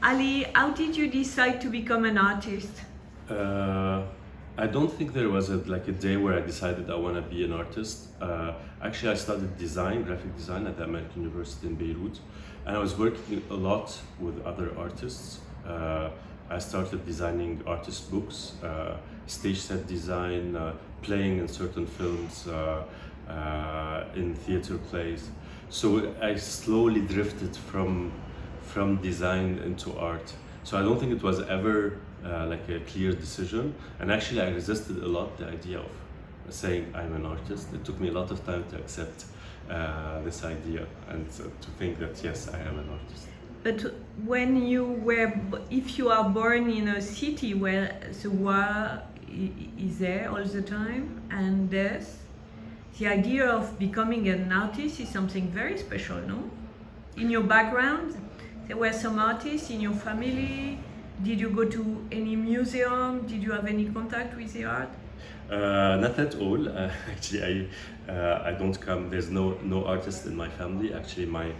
Ali, how did you decide to become an artist? I don't think there was a day where I decided I want to be an artist. Actually, I studied design, graphic design at the American University in Beirut, and I was working a lot with other artists. I started designing artist books, stage set design, playing in certain films, in theater plays. So I slowly drifted from design into art. So I don't think it was ever like a clear decision. And actually I resisted a lot the idea of saying I'm an artist. It took me a lot of time to accept this idea and to think that yes, I am an artist. But when you were, if you are born in a city where the war is there all the time and death, the idea of becoming an artist is something very special, no? In your background, there were some artists in your family. Did you go to any museum? Did you have any contact with the art? Not at all. Actually, I don't come. There's no artist in my family. Actually,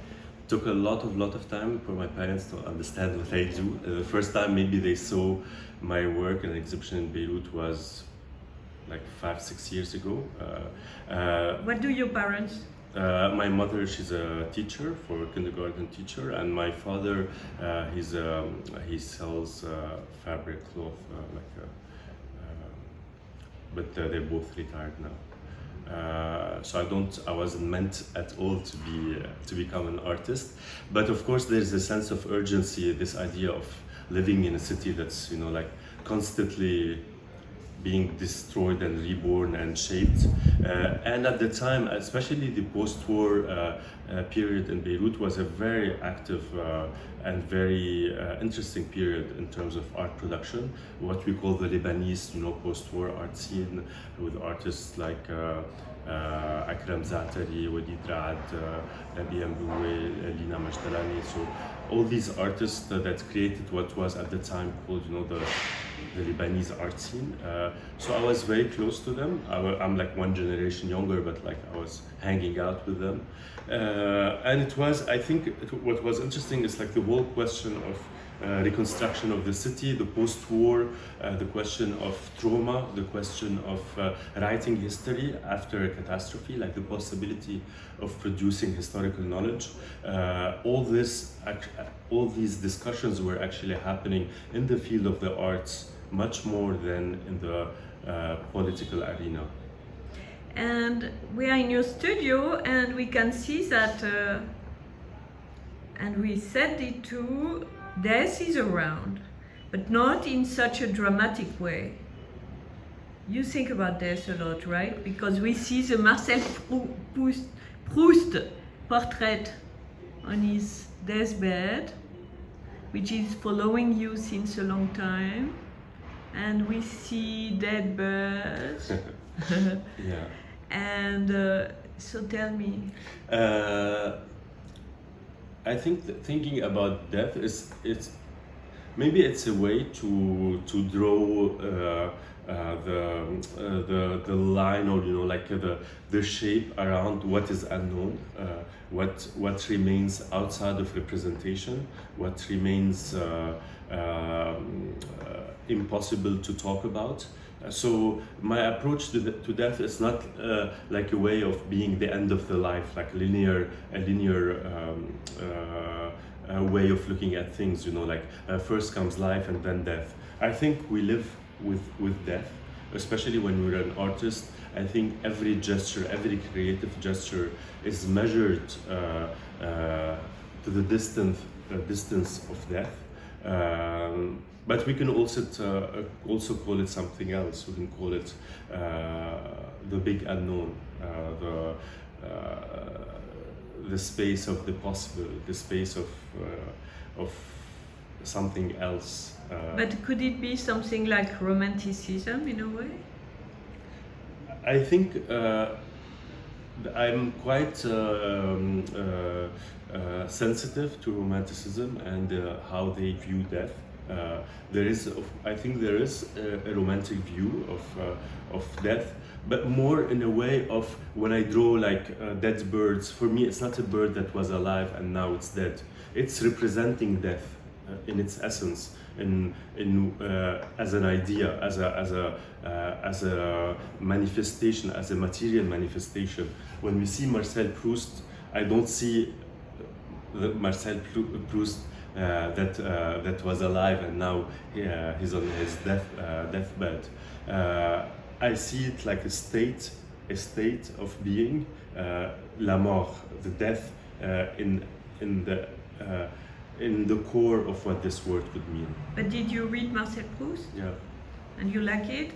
took a lot of time for my parents to understand what I do. The first time maybe they saw my work in an exhibition in Beirut was like 5-6 years ago. What do your parents? My mother, she's a teacher, for a kindergarten teacher, and my father, he sells fabric cloth, but they're both retired now. So I wasn't meant at all to become an artist, but of course there's a sense of urgency, this idea of living in a city that's constantly being destroyed and reborn and shaped. And at the time, especially the post-war period in Beirut was a very active and very interesting period in terms of art production. What we call the Lebanese, post-war art scene, with artists like Akram Zaatari, Walid Raad, benhamou-huet, Lina Majdelani. So all these artists that created what was at the time called, the Lebanese art scene. So I was very close to them. I'm like one generation younger, but I was hanging out with them. And it was, I think, what was interesting is the whole question of reconstruction of the city, the post-war, the question of trauma, the question of writing history after a catastrophe, the possibility of producing historical knowledge. All these discussions were actually happening in the field of the arts much more than in the political arena. And we are in your studio, and we can see that, and we said it too, death is around, but not in such a dramatic way. You think about death a lot, right? Because we see the Marcel Proust portrait on his deathbed, which is following you since a long time, and we see dead birds. Yeah. And so tell me. I think thinking about death maybe it's a way to draw the line, or the shape around what is unknown, what remains outside of representation, what remains impossible to talk about. So my approach to death is not like a way of being the end of the life, like a linear way of looking at things. First comes life and then death. I think we live with death, especially when we're an artist. I think every gesture, every creative gesture, is measured to the distance of death. But we can also call it something else. We can call it the big unknown, the space of the possible, the space of something else. But could it be something like romanticism in a way? I think I'm quite sensitive to romanticism and how they view death. I think there is a romantic view of death, but more in a way of when I draw dead birds. For me, it's not a bird that was alive and now it's dead. It's representing death. in its essence, as an idea, as a manifestation, as a material manifestation. When we see Marcel Proust, I don't see the Marcel Proust that was alive and now he's on his deathbed. I see it like a state of being, la mort, the death, in the core of what this word could mean. But did you read Marcel Proust? Yeah. And you like it?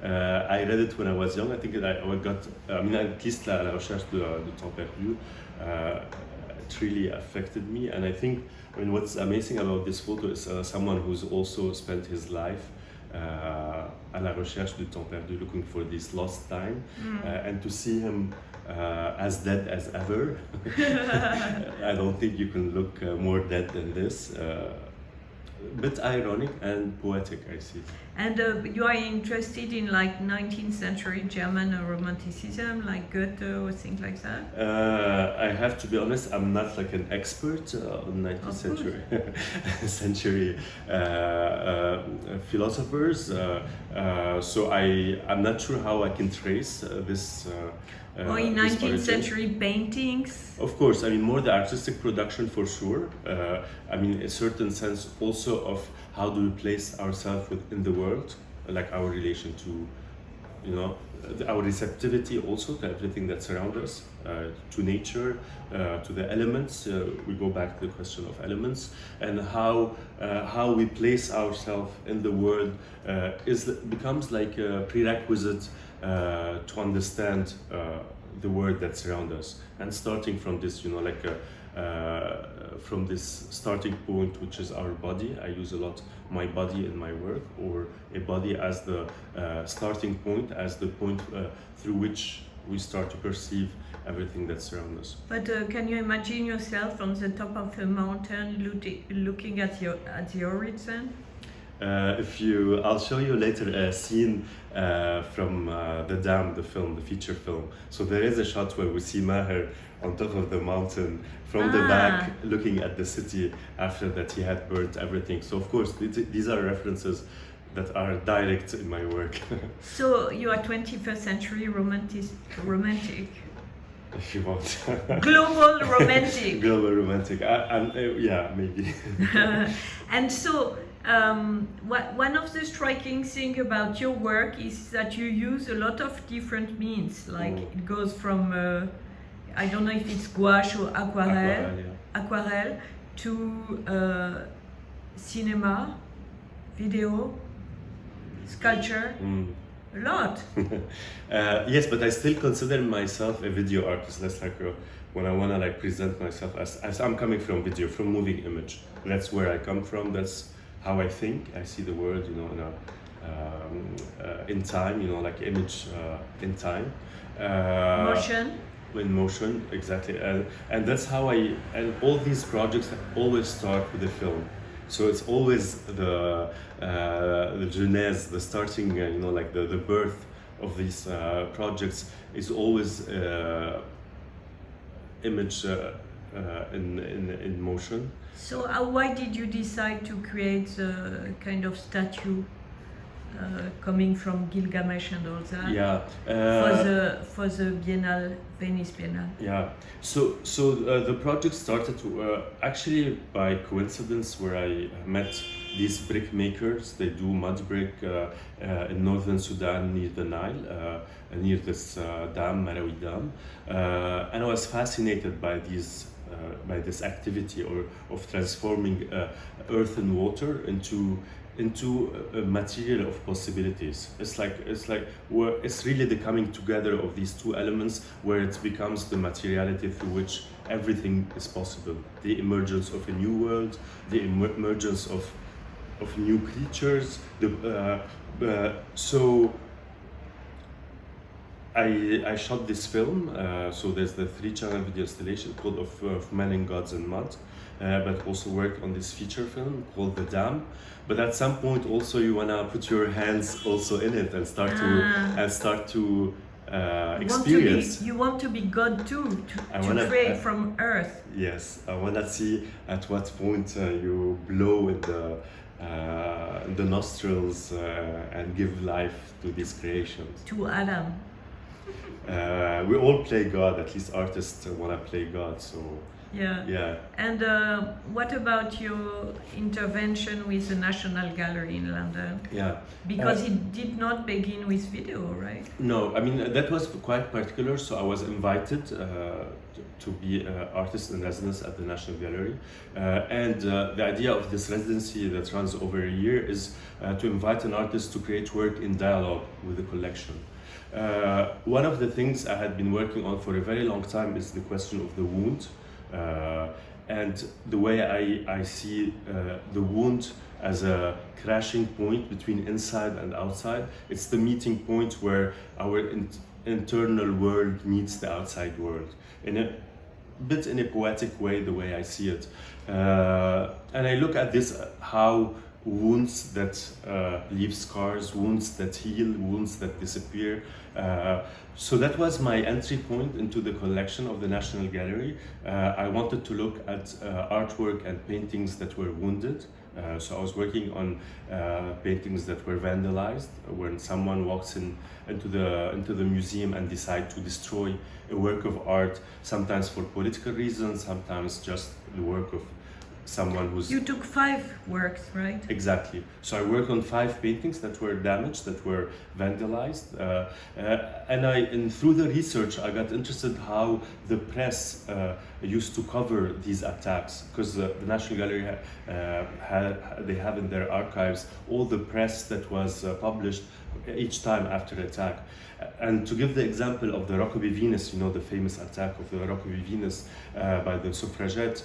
I read it when I was young. I think at least La Recherche du Temps Perdu, it really affected me. And I think, what's amazing about this photo is someone who's also spent his life à la recherche du temps perdu, looking for this lost time, and to see him as dead as ever. I don't think you can look more dead than this. Bit ironic and poetic, I see. And you are interested in like 19th century German romanticism, like Goethe or things like that? I have to be honest, I'm not like an expert on 19th century philosophers, so I'm not sure how I can trace this. Or in 19th century paintings? Of course, more the artistic production for sure. A certain sense also of how do we place ourselves within the world, like our relation to, our receptivity also to everything that surrounds us, to nature, to the elements. We go back to the question of elements, and how we place ourselves in the world becomes like a prerequisite to understand the world that surrounds us. And starting from this, from this starting point, which is our body. I use a lot my body in my work, or a body as the starting point, as the point through which we start to perceive everything that surrounds us. But can you imagine yourself on the top of a mountain looking at the horizon? I'll show you later a scene from The Dam, the feature film. So there is a shot where we see Maher on top of the mountain from the back, looking at the city after that he had burnt everything. So of course, these are references that are direct in my work. So you are 21st century romantic. If you want. Global romantic. Global romantic. Yeah, maybe. And so, one of the striking things about your work is that you use a lot of different means. Like it goes from, I don't know if it's gouache or aquarelle to cinema, video, sculpture. A lot. Yes, but I still consider myself a video artist. That's like when I want to present myself as I'm coming from video, from moving image. That's where I come from. That's how I think. I see the world, in time, image in time. Motion. In motion, exactly. And that's how and all these projects always start with a film. So it's always the genèse, the starting, the birth of these projects is always image in motion. So why did you decide to create the kind of statue coming from Gilgamesh and all that? Yeah. For the Biennale, Venice Biennale. Yeah. So the project started actually by coincidence, where I met these brick makers. They do mud brick in northern Sudan near the Nile, near this dam, Marawi Dam, and I was fascinated by this activity of transforming earth and water into a material of possibilities. It's really the coming together of these two elements, where it becomes the materiality through which everything is possible. The emergence of a new world, the emergence of new creatures. So I shot this film. So there's the 3-channel video installation called of Men and Gods and Mud. But also worked on this feature film called The Dam. But at some point also you wanna put your hands also in it and start to experience. You want to be God too, to create from earth. Yes, I want to see at what point you blow in the nostrils and give life to these creations. To Adam. We all play God, at least artists want to play God, so yeah. Yeah. And what about your intervention with the National Gallery in London? Yeah. Because it did not begin with video, right? No, I mean, that was quite particular. So I was invited to be an artist in residence at the National Gallery. And the idea of this residency that runs over a year is to invite an artist to create work in dialogue with the collection. One of the things I had been working on for a very long time is the question of the wound. And the way I see the wound as a crashing point between inside and outside. It's the meeting point where our internal world meets the outside world. In a poetic way, the way I see it. And I look at this, how wounds that leave scars, wounds that heal, wounds that disappear. So that was my entry point into the collection of the National Gallery. I wanted to look at artwork and paintings that were wounded. So I was working on paintings that were vandalized, when someone walks into the museum and decide to destroy a work of art, sometimes for political reasons, sometimes just the work of someone who's... You took 5 works, right? Exactly. So I worked on 5 paintings that were damaged, that were vandalized, and through the research I got interested how the press used to cover these attacks, because the National Gallery they have in their archives all the press that was published each time after attack. And to give the example of the Rokeby Venus, you know, the famous attack of the Rokeby Venus by the suffragettes,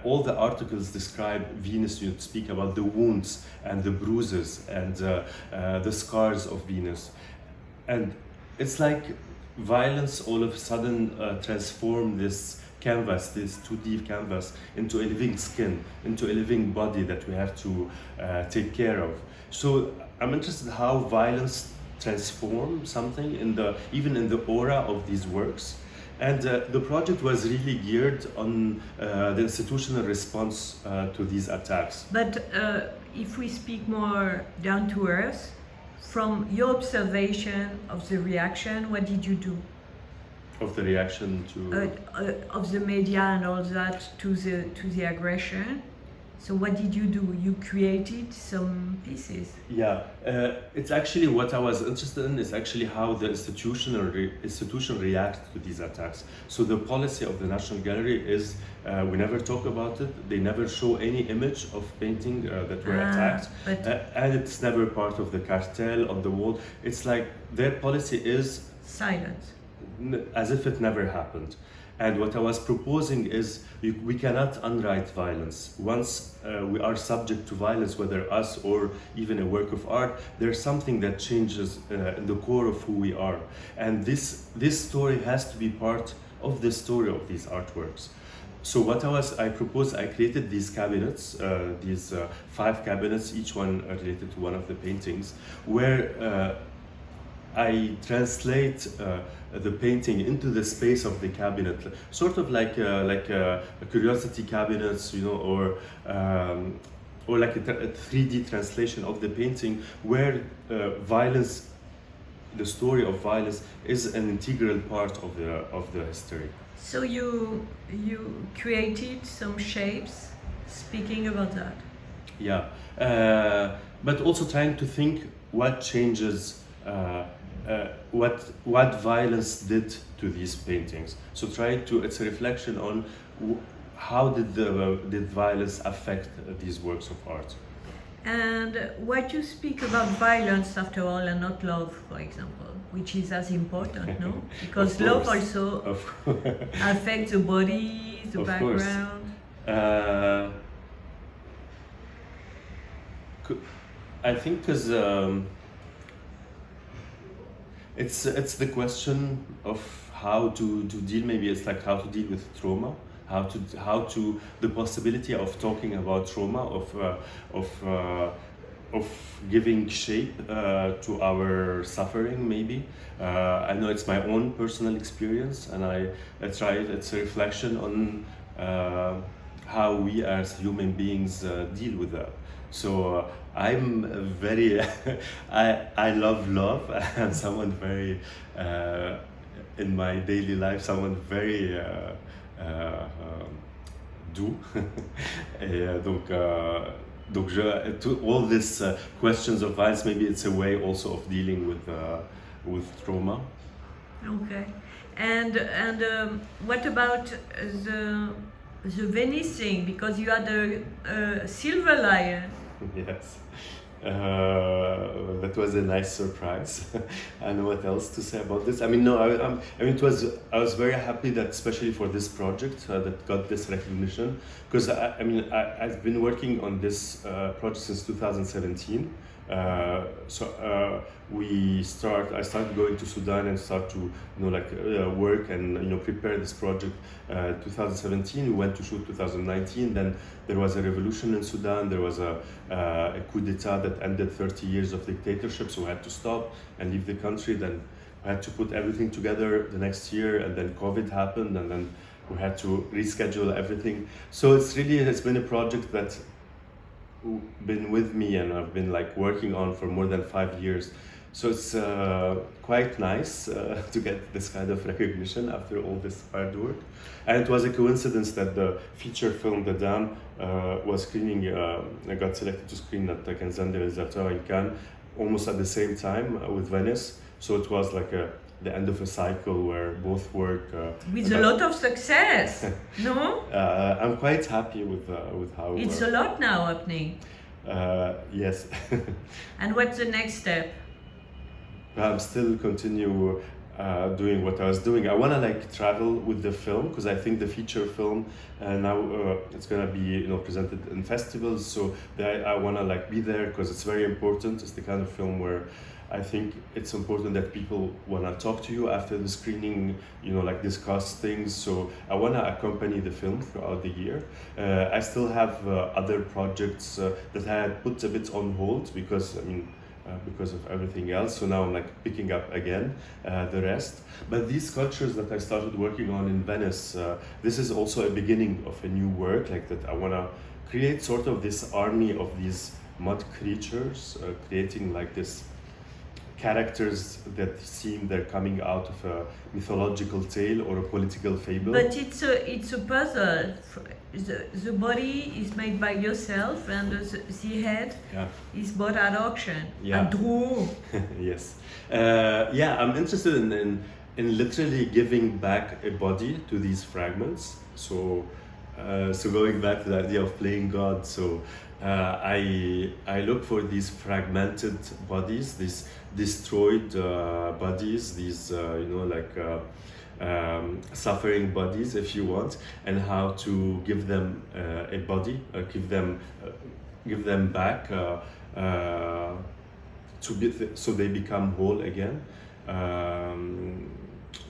all the articles describe Venus, you speak about the wounds and the bruises and the scars of Venus. And it's like violence all of a sudden transformed this canvas, this 2D canvas, into a living skin, into a living body that we have to take care of. So I'm interested in how violence transform something even in the aura of these works. And the project was really geared on the institutional response to these attacks. But if we speak more down to earth, from your observation of the reaction, what did you do? Of the reaction to... of the media and all that to the aggression. So what did you do? You created some pieces. Yeah, it's actually what I was interested in is actually how the institution reacts to these attacks. So the policy of the National Gallery is we never talk about it. They never show any image of painting that were attacked, and it's never part of the cartel on the wall. It's like their policy is silence, as if it never happened. And what I was proposing is we cannot unwrite violence. Once we are subject to violence, whether us or even a work of art, there's something that changes in the core of who we are. And this story has to be part of the story of these artworks. So what I created these cabinets, these 5 cabinets, each one related to one of the paintings, where I translate the painting into the space of the cabinet, sort of like a curiosity cabinets, you know, or like a 3D translation of the painting, where violence, the story of violence, is an integral part of the history. So you created some shapes, speaking about that. Yeah, but also trying to think what changes. What violence did to these paintings. So it's a reflection on how did violence affect these works of art. And what you speak about violence after all and not love, for example, which is as important, no? Because love also affects the body, the background. I think because it's the question of how to deal. Maybe it's like how to deal with trauma, how to the possibility of talking about trauma, of of giving shape to our suffering, maybe. I know it's my own personal experience, and I try. It's a reflection on how we as human beings deal with that. So I'm very, I love love. I'm someone very, in my daily life, someone very doux. Et donc to all these questions of violence, maybe it's a way also of dealing with trauma. Okay, and what about the Venice thing? Because you had a silver lion. Yes, that was a nice surprise. I don't know what else to say about this. I mean, no, I mean, I was very happy that, especially for this project, that got this recognition. Because I've been working on this project since 2017. I started going to Sudan and start to work and prepare this project. 2017 we went to shoot 2019. Then there was a revolution in Sudan. There was a coup d'etat that ended 30 years of dictatorship, so we had to stop and leave the country. Then we had to put everything together the next year, and then COVID happened, and then we had to reschedule everything. So it's been a project that's been with me, and I've been working on for more than 5 years. So it's quite nice to get this kind of recognition after all this hard work. And it was a coincidence that the feature film The Dam was screening. I got selected to screen at the Cannes Réalisateur in Cannes almost at the same time with Venice. So it was the end of a cycle where both work with a lot of success. No, I'm quite happy with how it's a lot now happening. Yes. And what's the next step? I'm still continue doing what I was doing. I want to travel with the film, because I think the feature film now it's gonna be presented in festivals. So I want to be there, because it's very important. It's the kind of film where I think it's important that people want to talk to you after the screening, discuss things. So I want to accompany the film throughout the year. I still have other projects that I had put a bit on hold because of everything else. So now I'm picking up again the rest. But these sculptures that I started working on in Venice, this is also a beginning of a new work that I want to create, sort of this army of these mud creatures, creating this characters that seem they're coming out of a mythological tale or a political fable. But it's a puzzle. The body is made by yourself, and the head is bought at auction. Yeah. At Drouot. Yes. I'm interested in literally giving back a body to these fragments. So going back to the idea of playing God. So I look for these fragmented bodies, these destroyed bodies, these suffering bodies, if you want, and how to give them a body, give them back so they become whole again.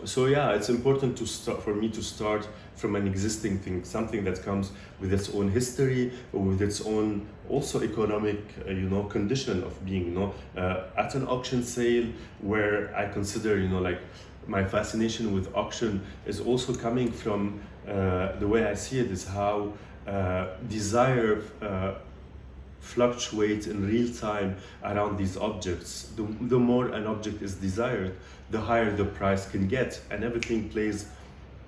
It's important for me to start from an existing thing, something that comes with its own history, or with its own also economic, condition of being, at an auction sale, where I consider, my fascination with auction is also coming from the way I see it is how desire fluctuates in real time around these objects. The more an object is desired, the higher the price can get, and everything plays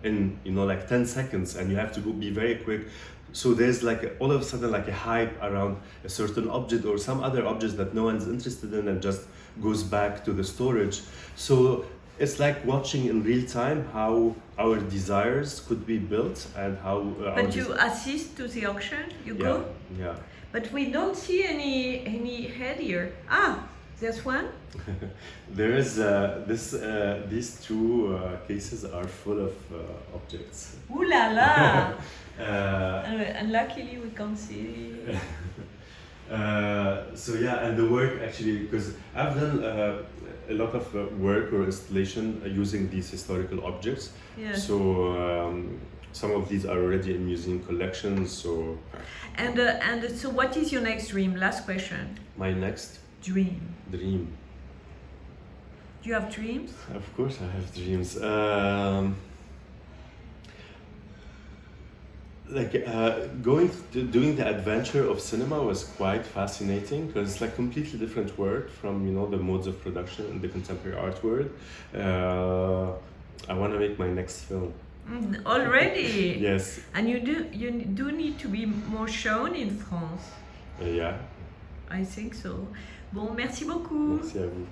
in 10 seconds, and you have to be very quick. So there's all of a sudden a hype around a certain object or some other objects that no one's interested in, and just goes back to the storage. So it's like watching in real time how our desires could be built, and how but you assist to the auction, you go? Yeah. But we don't see any head here. There's one. There is these two cases are full of objects. Ooh la la! And luckily we can't see. So yeah, and the work actually, because I've done a lot of work or installation using these historical objects. Yes. So some of these are already in museum collections. So And so, what is your next dream? Last question. my next Dream. dream. Do you have dreams? Of course, I have dreams. Doing the adventure of cinema was quite fascinating because it's like completely different world from the modes of production in the contemporary art world. I want to make my next film. Already. Yes. And you do need to be more shown in France. Yeah. I think so. Bon, merci beaucoup. Merci à vous.